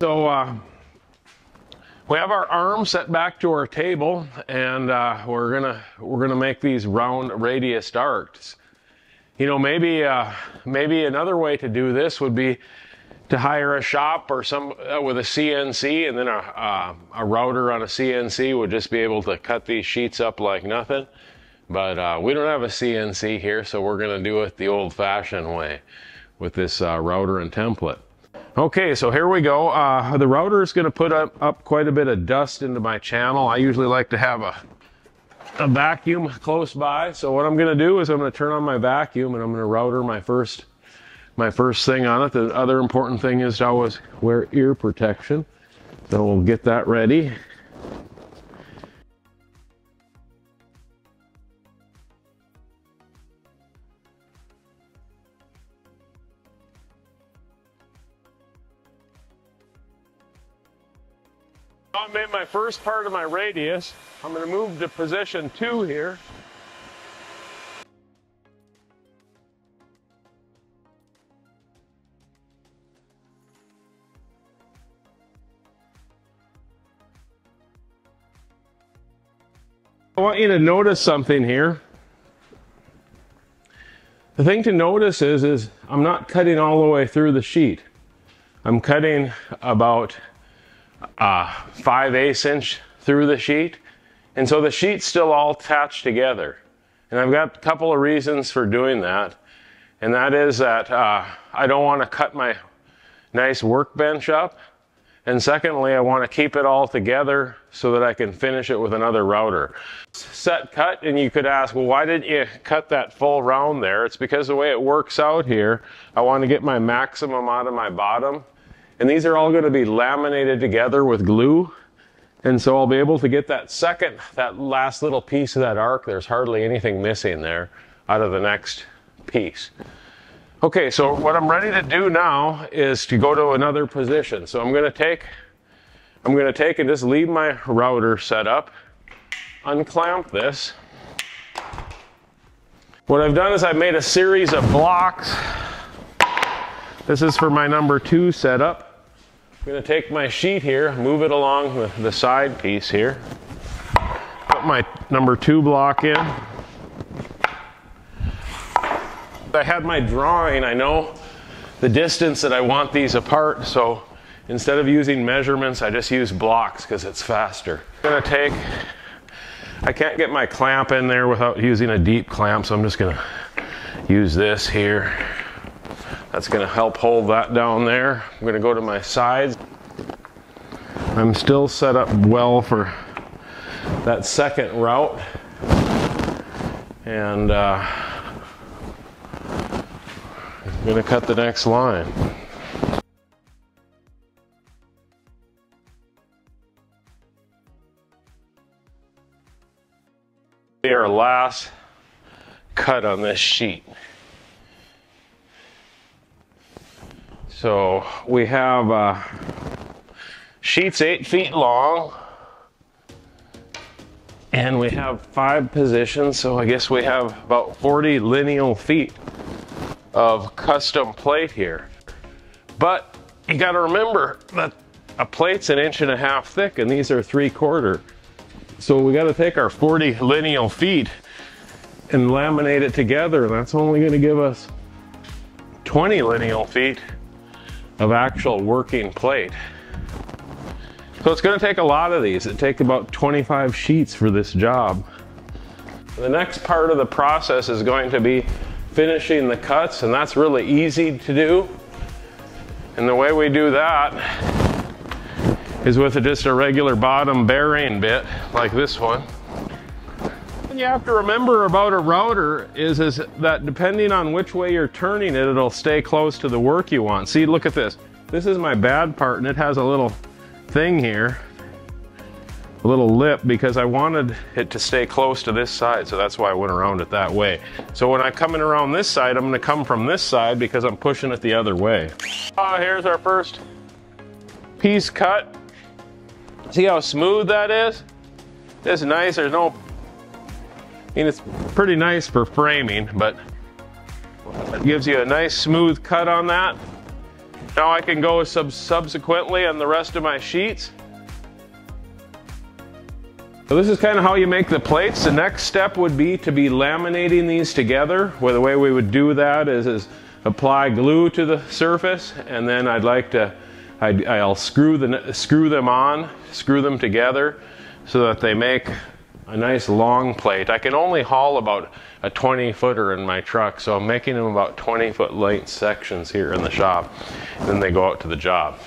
So we have our arm set back to our table, and we're gonna make these round radius arcs. You know, maybe another way to do this would be to hire a shop or some with a CNC, and then a router on a CNC would just be able to cut these sheets up like nothing. But we don't have a CNC here, so we're gonna do it the old-fashioned way with this router and template. Okay, so here we go. The router is gonna put up quite a bit of dust into my channel. I usually like to have a vacuum close by. So what I'm gonna do is I'm gonna turn on my vacuum and I'm gonna router my first thing on it. The other important thing is to always wear ear protection. So we'll get that ready. I made my first part of my radius. I'm going to move to position 2 here. I want you to notice something here. The thing to notice is I'm not cutting all the way through the sheet. I'm cutting about 5/8 inch through the sheet, and so the sheet's still all attached together. And I've got a couple of reasons for doing that, and that is that I don't want to cut my nice workbench up, and secondly, I want to keep it all together so that I can finish it with another router. Set cut, and you could ask, well, why didn't you cut that full round there? It's because the way it works out here, I want to get my maximum out of my bottom. And these are all going to be laminated together with glue. And so I'll be able to get that last little piece of that arc. There's hardly anything missing there out of the next piece. Okay, so what I'm ready to do now is to go to another position. So I'm going to take and just leave my router set up, unclamp this. What I've done is I've made a series of blocks. This is for my number 2 setup. I'm going to take my sheet here, move it along the side piece here, put my number 2 block in. I had my drawing, I know the distance that I want these apart, so instead of using measurements, I just use blocks because it's faster. I can't get my clamp in there without using a deep clamp, so I'm just going to use this here. That's going to help hold that down there. I'm going to go to my sides. I'm still set up well for that second route. And I'm going to cut the next line. Our last cut on this sheet. So we have sheets 8 feet long, and we have 5 positions, so I guess we have about 40 lineal feet of custom plate here. But you got to remember that a plate's 1.5 inches thick, and these are 3/4. So we got to take our 40 lineal feet and laminate it together, and that's only going to give us 20 lineal feet of actual working plate. So it's going to take a lot of these. It takes about 25 sheets for this job. The next part of the process is going to be finishing the cuts, and that's really easy to do. And the way we do that is with just a regular bottom bearing bit like this one. And you have to remember about a router is that depending on which way you're turning it, it'll stay close to the work you want. See, look at this. This is my bad part, and it has a little thing here, a little lip, because I wanted it to stay close to this side, so that's why I went around it that way. So when I'm coming around this side, I'm going to come from this side because I'm pushing it the other way. Here's our first piece cut. See how smooth that is? It's nice. There's no, I mean, it's pretty nice for framing, but it gives you a nice smooth cut on that. Now I can go subsequently on the rest of my sheets. So this is kind of how you make the plates. The next step would be to be laminating these together. Well, the way we would do that is apply glue to the surface, and then I'll screw them on, screw them together so that they make a nice long plate. I can only haul about a 20-footer in my truck, so I'm making them about 20-foot length sections here in the shop, and then they go out to the job.